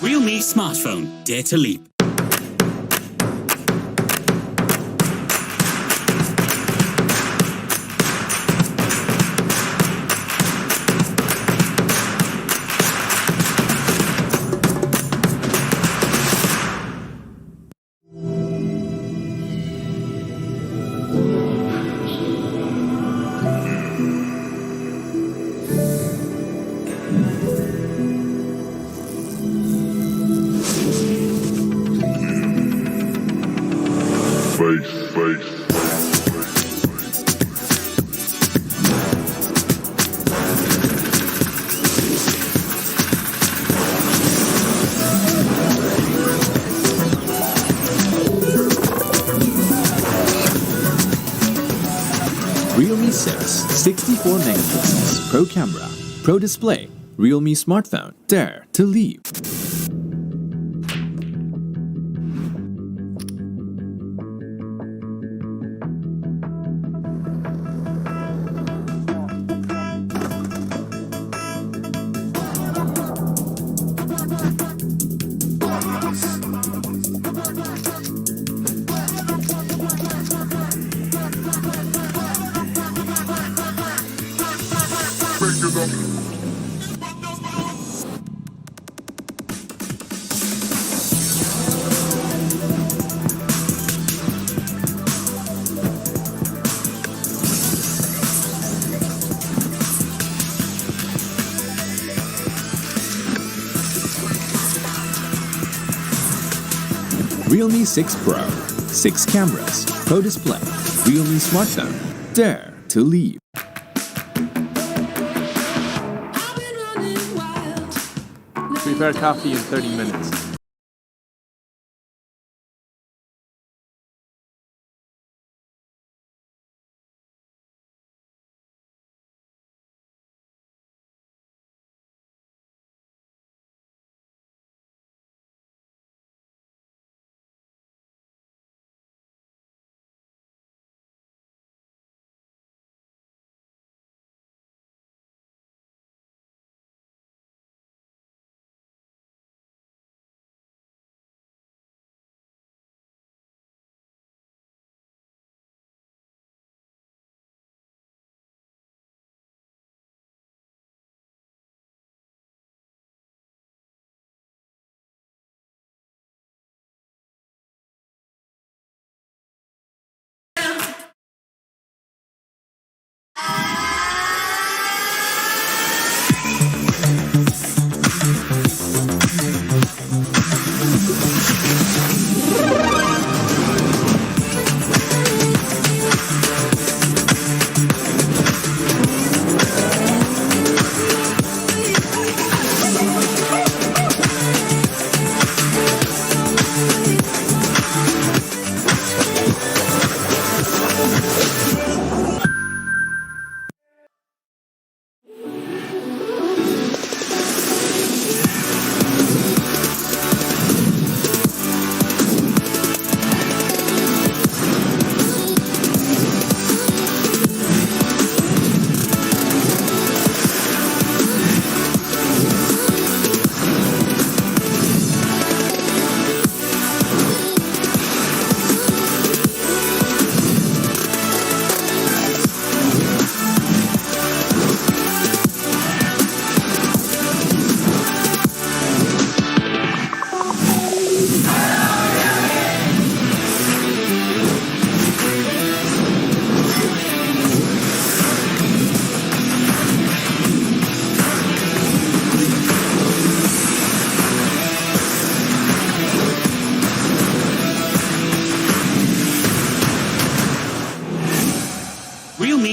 Realme smartphone, dare to leap. Realme 6, 64 megapixels, Pro camera, Pro display, Realme smartphone, dare to leap. Realme 6 Pro, 6 cameras, Pro display, Realme smartphone, dare to leap. Prepare coffee in 30 minutes.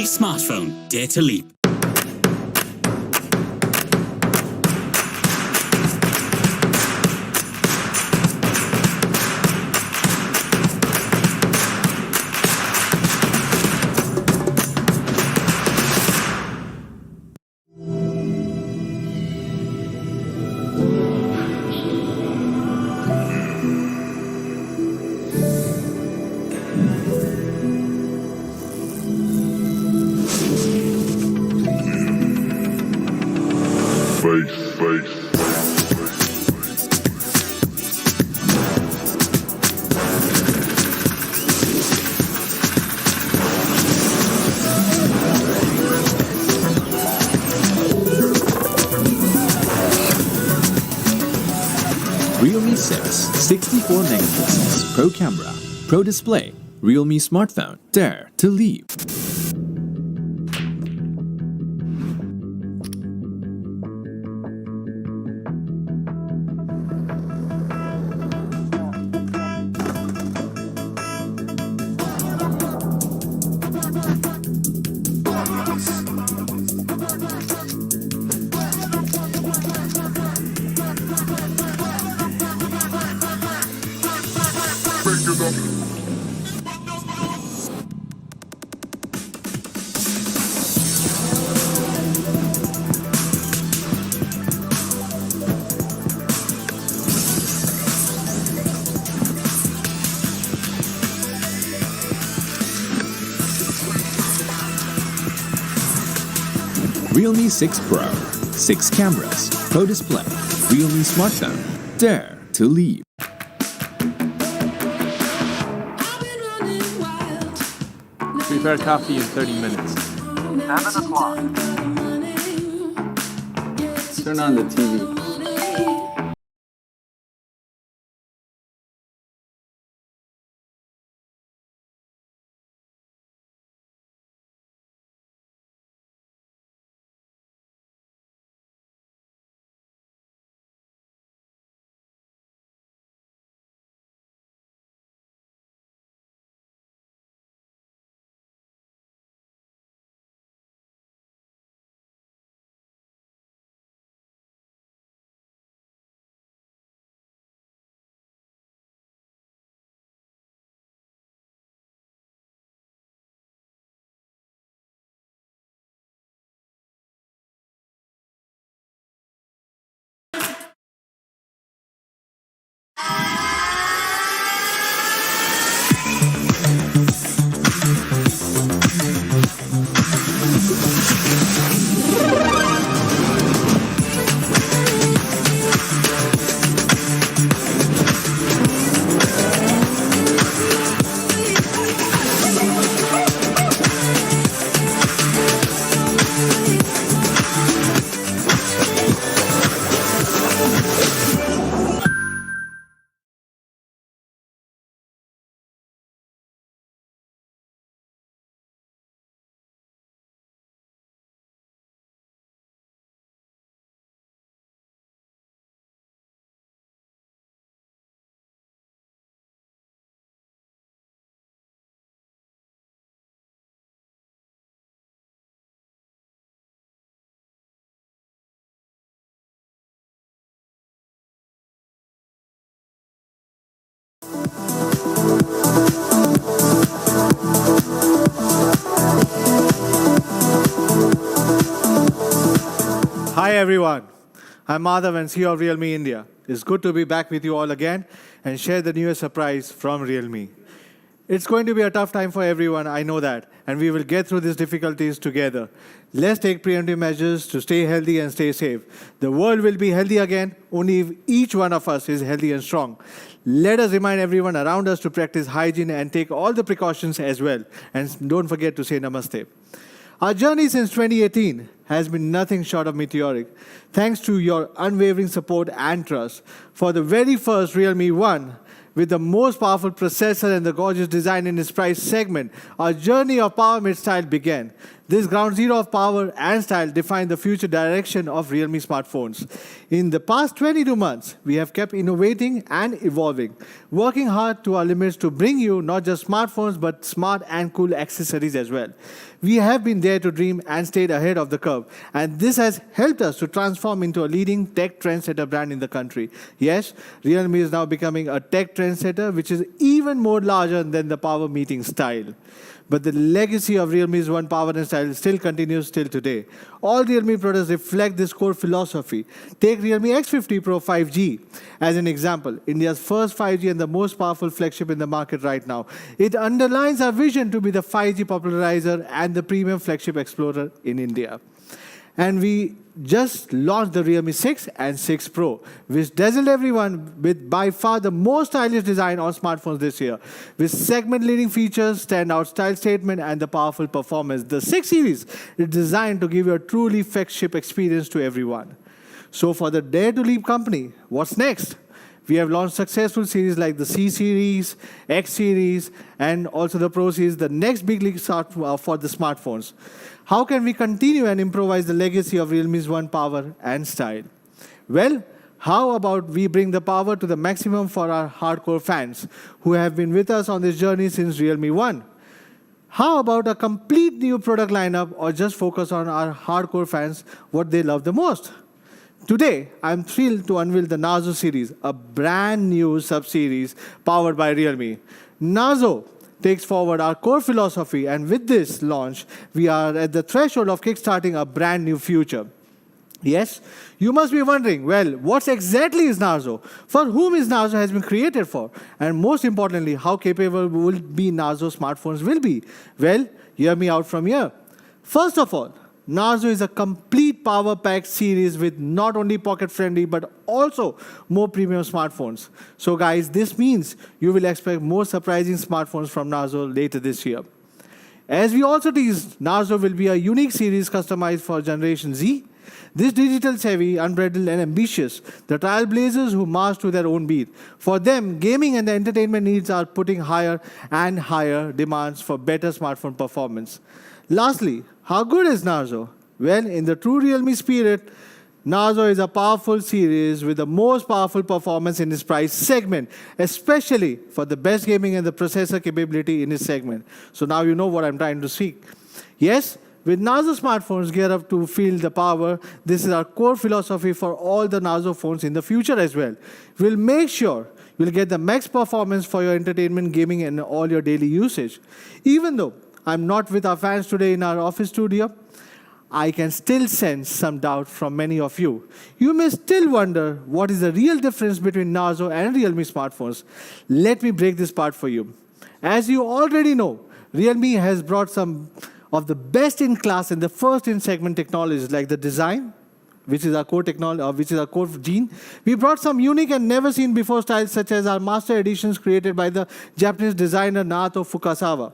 smartphone, dare to leap. Realme 6 64 megapixels Pro camera, Pro display, Realme smartphone, dare to leap. Realme 6 Pro, 6 cameras, Pro display, Realme smartphone, dare to leap. Prepare coffee in 30 minutes. 7 o'clock. Turn on the TV. Hi everyone, I'm Madhav and CEO of Realme India. It's good to be back with you all again and share the newest surprise from Realme. It's going to be a tough time for everyone, I know that, and we will get through these difficulties together. Let's take preemptive measures to stay healthy and stay safe. The world will be healthy again only if each one of us is healthy and strong. Let us remind everyone around us to practice hygiene and take all the precautions as well. And don't forget to say namaste. Our journey since 2018 has been nothing short of meteoric. Thanks to your unwavering support and trust. For the very first Realme 1, with the most powerful processor and the gorgeous design in its price segment, our journey of power mid style began. This ground zero of power and style defined the future direction of Realme smartphones. In the past 22 months, we have kept innovating and evolving, working hard to our limits to bring you not just smartphones but smart and cool accessories as well. We have been there to dream and stayed ahead of the curve, and this has helped us to transform into a leading tech trendsetter brand in the country. Yes, Realme is now becoming a tech trendsetter which is even more larger than the power meeting style. But the legacy of Realme's One Power and Style still continues till today. All Realme products reflect this core philosophy. Take Realme X50 Pro 5G as an example, India's first 5G and the most powerful flagship in the market right now. It underlines our vision to be the 5G popularizer and the premium flagship explorer in India. And we just launched the Realme 6 and 6 Pro, which dazzled everyone with by far the most stylish design on smartphones this year. With segment-leading features, standout style statement, and the powerful performance, the 6 series is designed to give you a truly flagship experience to everyone. So for the Dare to Leap company, what's next? We have launched successful series like the C series, X series, and also the Pro series, the next big league start for the smartphones. How can we continue and improvise the legacy of Realme's One Power and Style? Well, how about we bring the power to the maximum for our hardcore fans who have been with us on this journey since Realme 1? How about a complete new product lineup, or just focus on our hardcore fans, what they love the most? Today, I'm thrilled to unveil the Narzo series, a brand new sub-series powered by Realme. Narzo takes forward our core philosophy, and with this launch, we are at the threshold of kickstarting a brand new future. Yes, you must be wondering, well, what exactly is Narzo? For whom is Narzo has been created for? And most importantly, how capable will be Narzo smartphones will be? Well, hear me out from here. First of all, Narzo is a complete power-packed series with not only pocket-friendly but also more premium smartphones. So guys, this means you will expect more surprising smartphones from Narzo later this year. As we also teased, Narzo will be a unique series customized for Generation Z. This digital-savvy, unbridled and ambitious, the trailblazers who march to their own beat. For them, gaming and the entertainment needs are putting higher and higher demands for better smartphone performance. Lastly, how good is Narzo? Well, in the true Realme spirit, Narzo is a powerful series with the most powerful performance in its price segment, especially for the best gaming and the processor capability in its segment. So now you know what I'm trying to seek. Yes, with Narzo smartphones geared up to feel the power, this is our core philosophy for all the Narzo phones in the future as well. We'll make sure you'll get the max performance for your entertainment, gaming, and all your daily usage. Even though I'm not with our fans today in our office studio, I can still sense some doubt from many of you. You may still wonder what is the real difference between Narzo and Realme smartphones. Let me break this part for you. As you already know, Realme has brought some of the best in class and the first in segment technologies like the design, which is our core technology, which is our core gene. We brought some unique and never seen before styles such as our master editions created by the Japanese designer Naoto Fukasawa.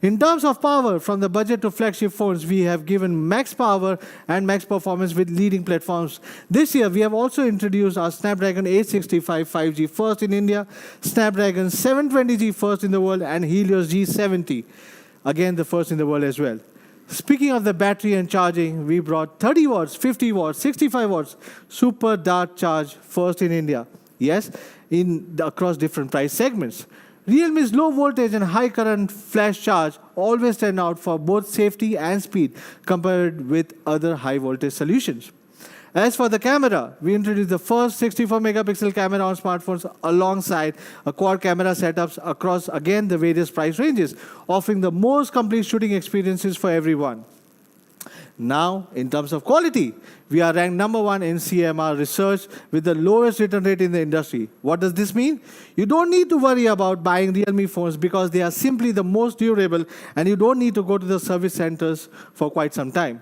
In terms of power, from the budget to flagship phones, we have given max power and max performance with leading platforms. This year, we have also introduced our Snapdragon 865 5G first in India, Snapdragon 720G first in the world, and Helios G70, again the first in the world as well. Speaking of the battery and charging, we brought 30 watts, 50 watts, 65 watts super dart charge first in India. Yes, across different price segments. Realme's low voltage and high current flash charge always stand out for both safety and speed compared with other high voltage solutions. As for the camera, we introduced the first 64 megapixel camera on smartphones alongside a quad camera setups across again the various price ranges, offering the most complete shooting experiences for everyone. Now, in terms of quality, we are ranked number 1 in CMR research with the lowest return rate in the industry. What does this mean? You don't need to worry about buying Realme phones because they are simply the most durable and you don't need to go to the service centers for quite some time.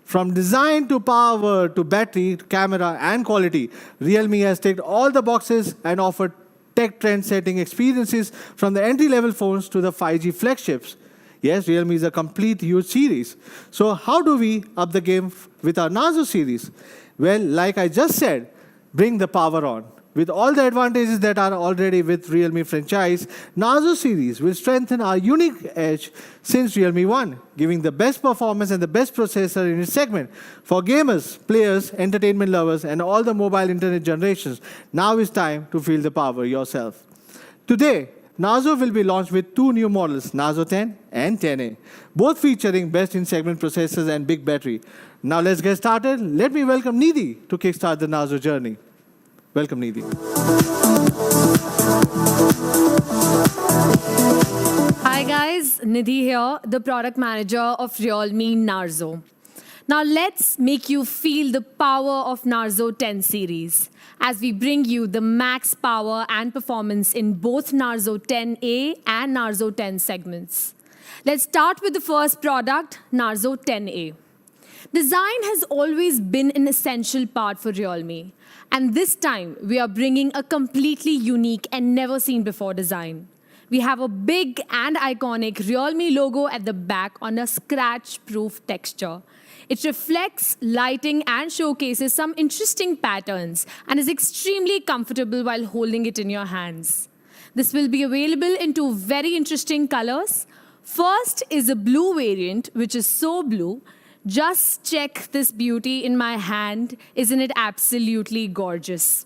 From design to power to battery, camera and quality, Realme has ticked all the boxes and offered tech trend-setting experiences from the entry-level phones to the 5G flagships. Yes, Realme is a complete huge series. So how do we up the game with our Narzo series? Well, like I just said, bring the power on. With all the advantages that are already with Realme franchise, Narzo series will strengthen our unique edge since Realme 1, giving the best performance and the best processor in its segment. For gamers, players, entertainment lovers, and all the mobile internet generations, now is time to feel the power yourself. Today, Narzo will be launched with two new models, Narzo 10 and 10A, both featuring best-in-segment processors and big battery. Now let's get started. Let me welcome Nidhi to kickstart the Narzo journey. Welcome, Nidhi. Hi guys, Nidhi here, the product manager of Realme Narzo. Now let's make you feel the power of Narzo 10 series as we bring you the max power and performance in both Narzo 10A and Narzo 10 segments. Let's start with the first product, Narzo 10A. Design has always been an essential part for Realme. And this time, we are bringing a completely unique and never seen before design. We have a big and iconic Realme logo at the back on a scratch-proof texture. It reflects lighting and showcases some interesting patterns and is extremely comfortable while holding it in your hands. This will be available in two very interesting colors. First is a blue variant, which is so blue. Just check this beauty in my hand. Isn't it absolutely gorgeous?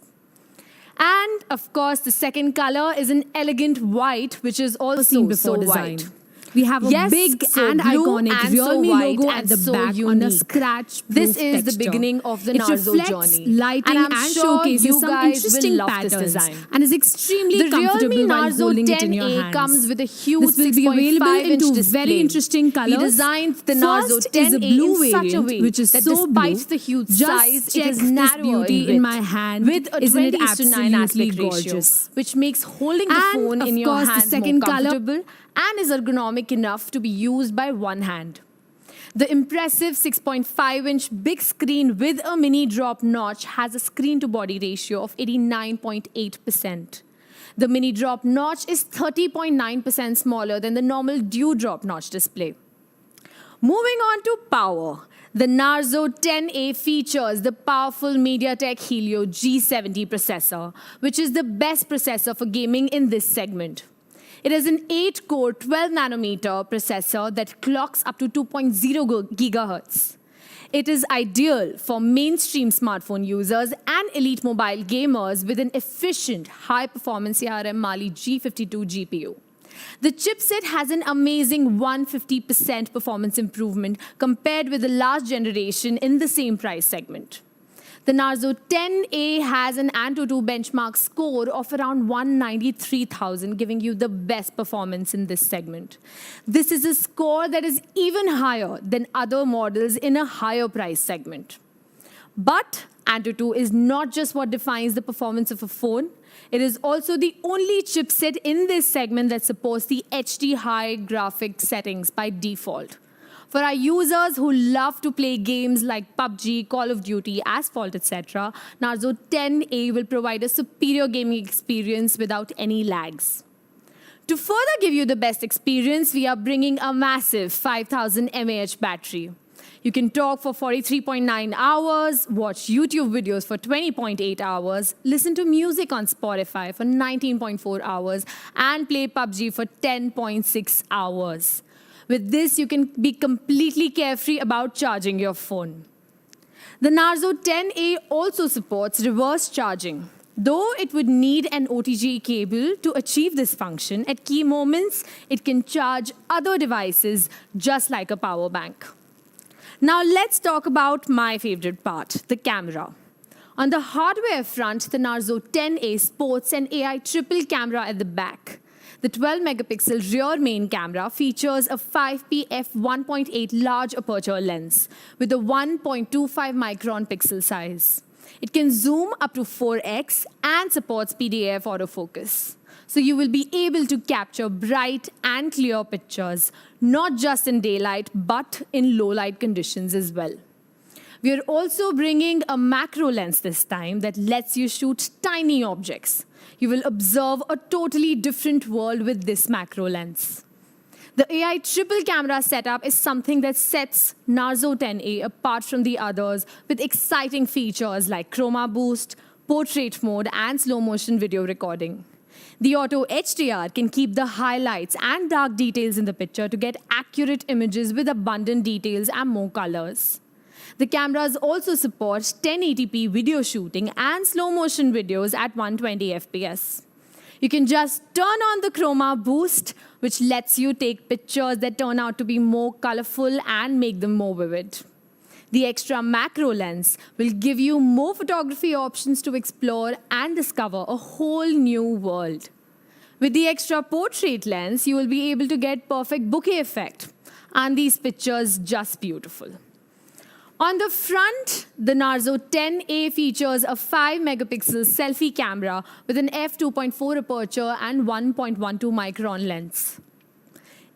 And of course, the second color is an elegant white, which is also seen before so design. white. We have a big so and blue iconic and Realme so white logo and at the so back unique. on a scratch-proof This is the texture. beginning of the It Narzo reflects journey. lighting And I'm and sure showcases you some guys interesting will love this patterns design. and is extremely The comfortable Realme while Narzo holding it in your 10A hands. comes with a huge This will be available 6.5 in inch two display. very interesting colors. We designed the Narzo First 10A is a blue in such a variant, way which is that so despite blue. the huge Just size, it check is this narrower beauty in in my width, hand. with a Isn't it 20:9 absolutely aspect ratio, gorgeous? which makes holding the And phone of in your course, the hand second more color- comfortable and is ergonomic enough to be used by one hand. The impressive 6.5-inch big screen with a mini drop notch has a screen-to-body ratio of 89.8%. The mini drop notch is 30.9% smaller than the normal dewdrop notch display. Moving on to power. The Narzo 10A features the powerful MediaTek Helio G70 processor, which is the best processor for gaming in this segment. It is an 8-core 12-nanometer processor that clocks up to 2.0 gigahertz. It is ideal for mainstream smartphone users and elite mobile gamers with an efficient, high-performance ARM Mali G52 GPU. The chipset has an amazing 150% performance improvement compared with the last generation in the same price segment. The Narzo 10A has an Antutu benchmark score of around 193,000, giving you the best performance in this segment. This is a score that is even higher than other models in a higher price segment. But Antutu is not just what defines the performance of a phone. It is also the only chipset in this segment that supports the HD high graphic settings by default. For our users who love to play games like PUBG, Call of Duty, Asphalt, etc., Narzo 10A will provide a superior gaming experience without any lags. To further give you the best experience, we are bringing a massive 5000 mAh battery. You can talk for 43.9 hours, watch YouTube videos for 20.8 hours, listen to music on Spotify for 19.4 hours, and play PUBG for 10.6 hours. With this, you can be completely carefree about charging your phone. The Narzo 10A also supports reverse charging. Though it would need an OTG cable to achieve this function, at key moments, it can charge other devices just like a power bank. Now let's talk about my favorite part, the camera. On the hardware front, the Narzo 10A sports an AI triple camera at the back. The 12-megapixel rear main camera features a 5p f1.8 large aperture lens with a 1.25 micron pixel size. It can zoom up to 4x and supports PDAF autofocus. So you will be able to capture bright and clear pictures, not just in daylight, but in low-light conditions as well. We are also bringing a macro lens this time that lets you shoot tiny objects. You will observe a totally different world with this macro lens. The AI triple camera setup is something that sets Narzo 10A apart from the others with exciting features like chroma boost, portrait mode, and slow motion video recording. The Auto HDR can keep the highlights and dark details in the picture to get accurate images with abundant details and more colors. The cameras also support 1080p video shooting and slow motion videos at 120 FPS. You can just turn on the chroma boost, which lets you take pictures that turn out to be more colorful and make them more vivid. The extra macro lens will give you more photography options to explore and discover a whole new world. With the extra portrait lens, you will be able to get perfect bokeh effect, and these pictures just beautiful. On the front, the Narzo 10A features a 5-megapixel selfie camera with an f2.4 aperture and 1.12 micron lens.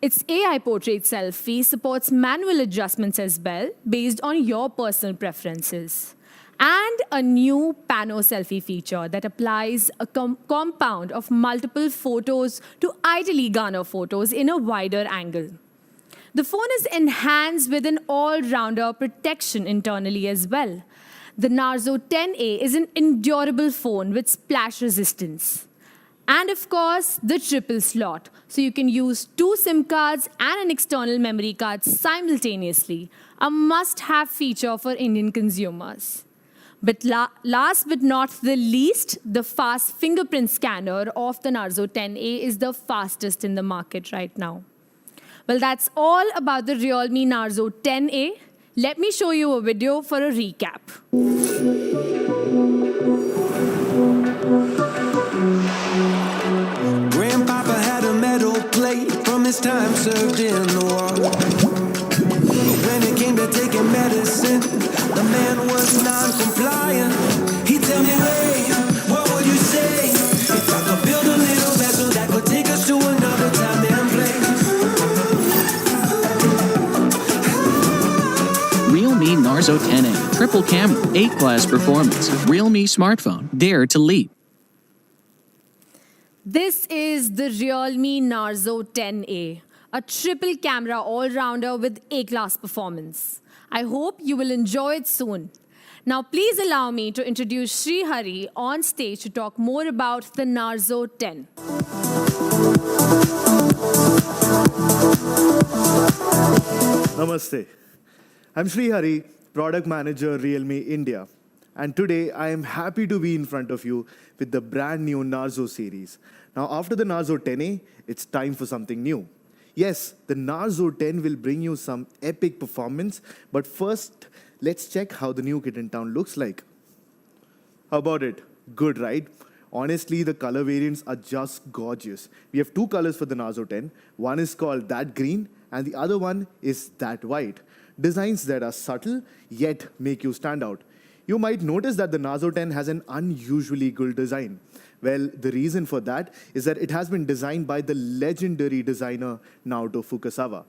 Its AI portrait selfie supports manual adjustments as well, based on your personal preferences. And a new pano selfie feature that applies a compound of multiple photos to ideally garner photos in a wider angle. The phone is enhanced with an all-rounder protection internally as well. The Narzo 10A is an endurable phone with splash resistance. And of course, the triple slot, so you can use 2 SIM cards and an external memory card simultaneously, a must-have feature for Indian consumers. But last but not the least, the fast fingerprint scanner of the Narzo 10A is the fastest in the market right now. Well, that's all about the Realme Narzo 10A. Let me show you a video for a recap. Grandpapa had a metal plate from his time served in the war. But when it came to taking medicine, the man was non-compliant. He'd tell me, wait, what would you say if I could build a little vessel that could take us to another time and place? Realme Narzo 10A, triple camera, 8-class performance, Realme smartphone, dare to leap. This is the Realme Narzo 10A, a triple camera all-rounder with A-class performance. I hope you will enjoy it soon. Now please allow me to introduce Sri Hari on stage to talk more about the Narzo 10. Namaste. I'm Sri Hari, Product Manager, Realme India. And today I am happy to be in front of you with the brand new Narzo series. Now after the Narzo 10A, it's time for something new. Yes, the Narzo 10 will bring you some epic performance, but first, let's check how the new kid in town looks like. How about it? Good, right? Honestly, the color variants are just gorgeous. We have 2 colors for the Narzo 10. One is called that green, and the other one is that white. Designs that are subtle, yet make you stand out. You might notice that the Narzo 10 has an unusually good design. Well, the reason for that is that it has been designed by the legendary designer Naoto Fukasawa.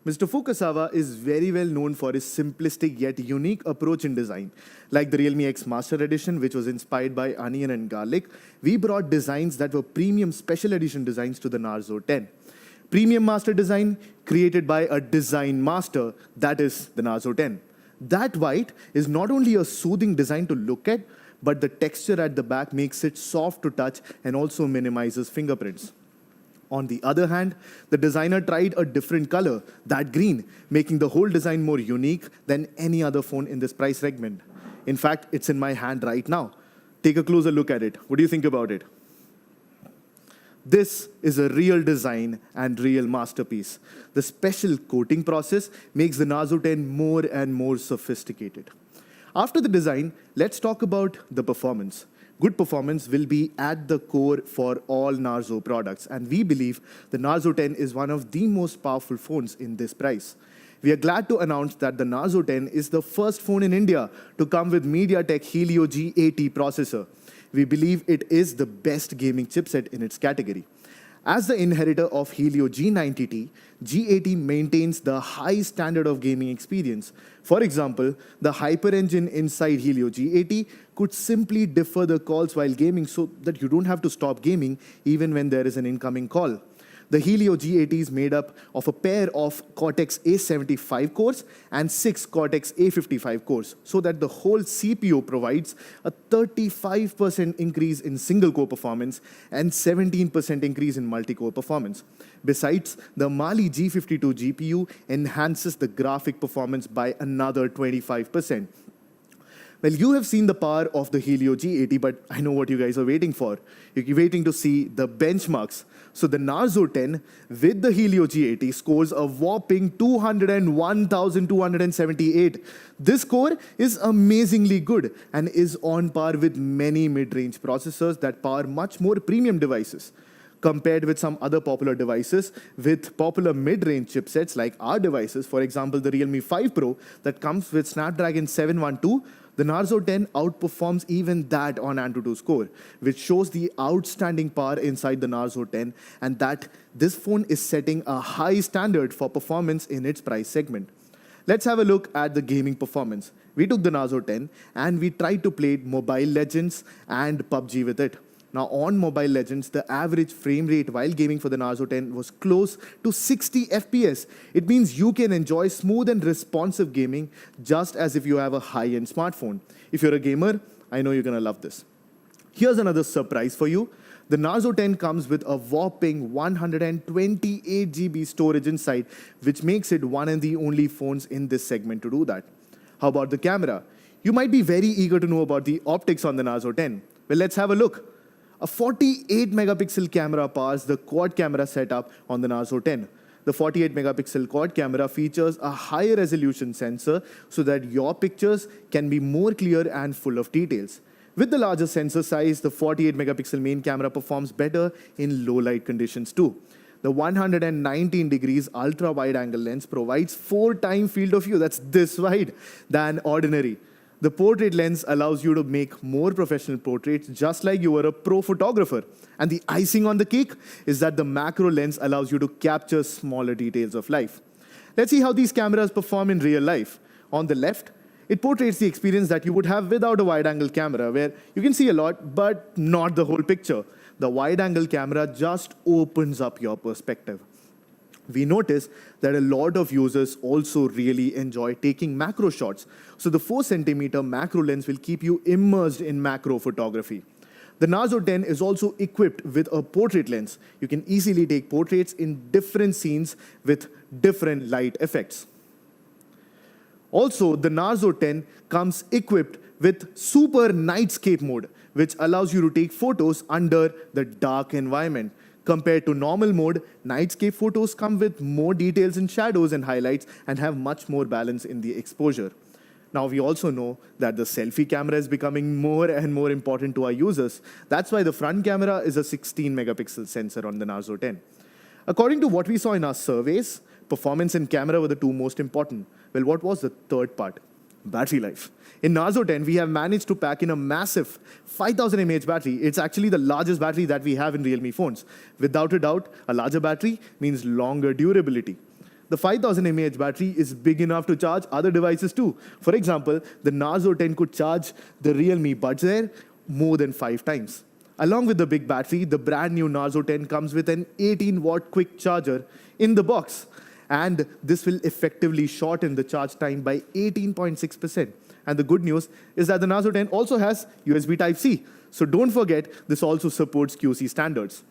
Mr. Fukasawa is very well known for his simplistic yet unique approach in design. Like the Realme X Master Edition, which was inspired by onion and garlic, we brought designs that were premium special edition designs to the Narzo 10. Premium master design created by a design master, that is the Narzo 10. That white is not only a soothing design to look at, but the texture at the back makes it soft to touch and also minimizes fingerprints. On the other hand, the designer tried a different color, that green, making the whole design more unique than any other phone in this price segment. In fact, it's in my hand right now. Take a closer look at it. What do you think about it? This is a real design and real masterpiece. The special coating process makes the Narzo 10 more and more sophisticated. After the design, let's talk about the performance. Good performance will be at the core for all Narzo products, and we believe the Narzo 10 is one of the most powerful phones in this price. We are glad to announce that the Narzo 10 is the first phone in India to come with MediaTek Helio G80 processor. We believe it is the best gaming chipset in its category. As the inheritor of Helio G90T, G80 maintains the high standard of gaming experience. For example, the Hyper Engine inside Helio G80 could simply defer the calls while gaming so that you don't have to stop gaming even when there is an incoming call. The The Helio G80 is made up of a pair of Cortex A75 cores and 6 Cortex A55 cores, so that the whole CPU provides a 35% increase in single-core performance and 17% increase in multi-core performance. Besides, the Mali G52 GPU enhances the graphic performance by another 25%. Well, you have seen the power of the Helio G80, but I know what you guys are waiting for. You're waiting to see the benchmarks. So the Narzo 10 with the Helio G80 scores a whopping 201,278. This score is amazingly good and is on par with many mid-range processors that power much more premium devices. Compared with some other popular devices with popular mid-range chipsets like our devices, for example, the Realme 5 Pro that comes with Snapdragon 712, the Narzo 10 outperforms even that on AnTuTu score, which shows the outstanding power inside the Narzo 10 and that this phone is setting a high standard for performance in its price segment. Let's have a look at the gaming performance. We took the Narzo 10 and we tried to play Mobile Legends and PUBG with it. Now, on Mobile Legends, the average frame rate while gaming for the Narzo 10 was close to 60 FPS. It means you can enjoy smooth and responsive gaming just as if you have a high-end smartphone. If you're a gamer, I know you're going to love this. Here's another surprise for you. The Narzo 10 comes with a whopping 128 GB storage inside, which makes it one of the only phones in this segment to do that. How about the camera? You might be very eager to know about the optics on the Narzo 10. Well, let's have a look. A 48 megapixel camera powers the quad camera setup on the Narzo 10. The 48 megapixel quad camera features a higher resolution sensor so that your pictures can be more clear and full of details. With the larger sensor size, the 48 megapixel main camera performs better in low light conditions too. The 119 degrees ultra wide angle lens provides 4 times field of view, that's this wide, than ordinary. The portrait lens allows you to make more professional portraits just like you were a pro photographer. And the icing on the cake is that the macro lens allows you to capture smaller details of life. Let's see how these cameras perform in real life. On the left, it portrays the experience that you would have without a wide-angle camera, where you can see a lot, but not the whole picture. The wide-angle camera just opens up your perspective. We notice that a lot of users also really enjoy taking macro shots. So the 4cm macro lens will keep you immersed in macro photography. The Narzo 10 is also equipped with a portrait lens. You can easily take portraits in different scenes with different light effects. Also, the Narzo 10 comes equipped with Super Nightscape mode, which allows you to take photos under the dark environment. Compared to normal mode, Nightscape photos come with more details in shadows and highlights and have much more balance in the exposure. Now, we also know that the selfie camera is becoming more and more important to our users. That's why the front camera is a 16 megapixel sensor on the Narzo 10. According to what we saw in our surveys, performance and camera were the two most important. Well, what was the third part? Battery life. In Narzo 10, we have managed to pack in a massive 5000 mAh battery. It's actually the largest battery that we have in Realme phones. Without a doubt, a larger battery means longer durability. The 5000 mAh battery is big enough to charge other devices too. For example, the Narzo 10 could charge the Realme Buds Air more than 5 times. Along with the big battery, the brand new Narzo 10 comes with an 18-watt quick charger in the box. And this will effectively shorten the charge time by 18.6%. And the good news is that the Narzo 10 also has USB Type-C. So don't forget, this also supports QC standards.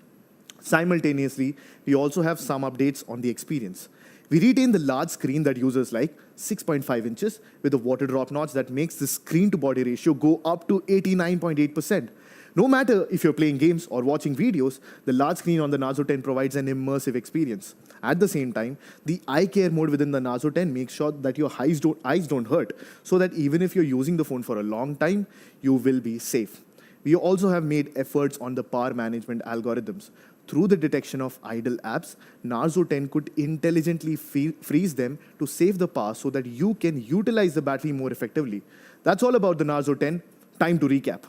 Simultaneously, we also have some updates on the experience. We retain the large screen that users like, 6.5 inches, with a water drop notch that makes the screen-to-body ratio go up to 89.8%. No matter if you're playing games or watching videos, the large screen on the Narzo 10 provides an immersive experience. At the same time, the eye care mode within the Narzo 10 makes sure that your eyes don't hurt, so that even if you're using the phone for a long time, you will be safe. We also have made efforts on the power management algorithms. Through the detection of idle apps, Narzo 10 could intelligently freeze them to save the power so that you can utilize the battery more effectively. That's all about the Narzo 10. Time to recap.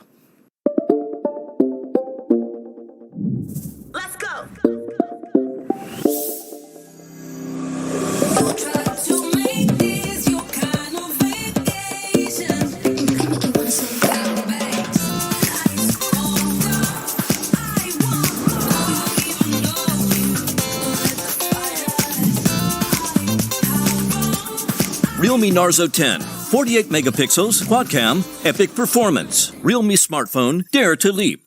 Let's go! Realme Narzo 10, 48 megapixels, quad cam, epic performance. Realme smartphone, dare to leap.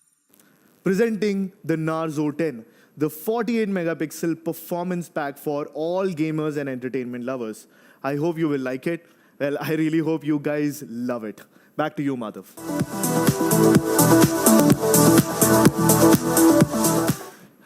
Presenting the Narzo 10, the 48 megapixel performance pack for all gamers and entertainment lovers. I hope you will like it. Well, I really hope you guys love it. Back to you, Madhav.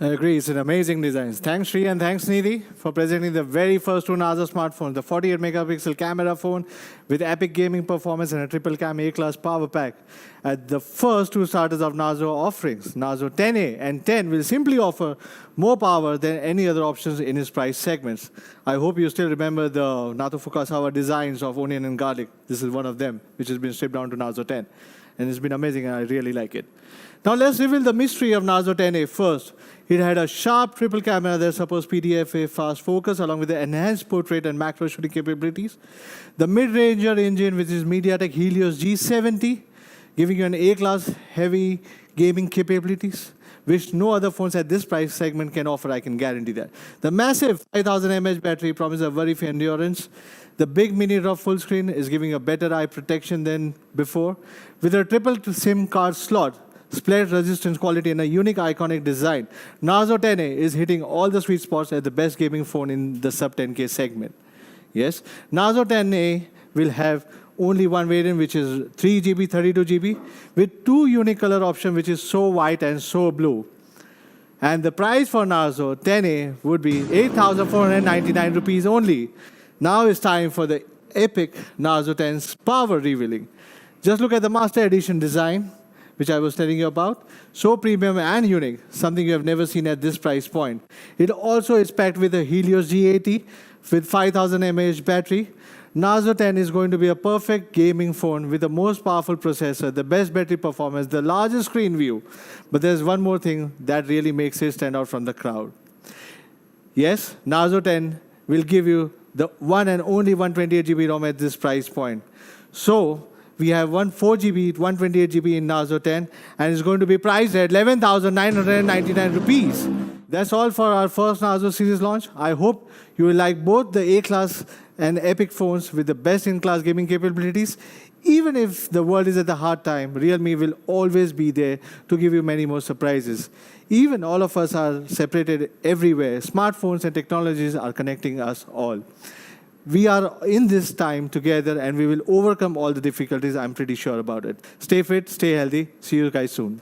I agree, it's an amazing design. Thanks, Sri, and thanks, Nidhi, for presenting the very first two Narzo smartphones, the 48 megapixel camera phone with epic gaming performance and a triple cam A-class power pack. At the first two starters of Narzo offerings, Narzo 10A and 10 will simply offer more power than any other options in its price segments. I hope you still remember the Nato Fukasawa designs of onion and garlic. This is one of them, which has been stripped down to Narzo 10. And it's been amazing, and I really like it. Now let's reveal the mystery of Narzo 10A first. It had a sharp triple camera that supports PDFA fast focus along with the enhanced portrait and macro shooting capabilities. The mid-ranger engine, which is MediaTek Helios G70, giving you an A-class heavy gaming capabilities, which no other phones at this price segment can offer, I can guarantee that. The massive 5000 mAh battery promises a very fair endurance. The big mini drop full screen is giving a better eye protection than before. With a triple SIM card slot, split resistance quality, and a unique iconic design, Narzo 10A is hitting all the sweet spots as the best gaming phone in the sub-10K segment. Yes, Narzo 10A will have only one variant, which is 3GB, 32GB, with two unique color options, which is so white and so blue. And the price for Narzo 10A would be 8,499 rupees only. Now it's time for the epic Narzo 10's power revealing. Just look at the Master Edition design, which I was telling you about. So premium and unique, something you have never seen at this price point. It also is packed with a Helios G80 with 5000 mAh battery. Narzo 10 is going to be a perfect gaming phone with the most powerful processor, the best battery performance, the largest screen view. But there's one more thing that really makes it stand out from the crowd. Yes, Narzo 10 will give you the one and only 128GB ROM at this price point. So we have 4GB, 128GB in Narzo 10, and it's going to be priced at 11,999 rupees. That's all for our first Narzo series launch. I hope you will like both the A-class and epic phones with the best-in-class gaming capabilities. Even if the world is at a hard time, Realme will always be there to give you many more surprises. Even all of us are separated everywhere. Smartphones and technologies are connecting us all. We are in this time together, and we will overcome all the difficulties. I'm pretty sure about it. Stay fit, stay healthy. See you guys soon.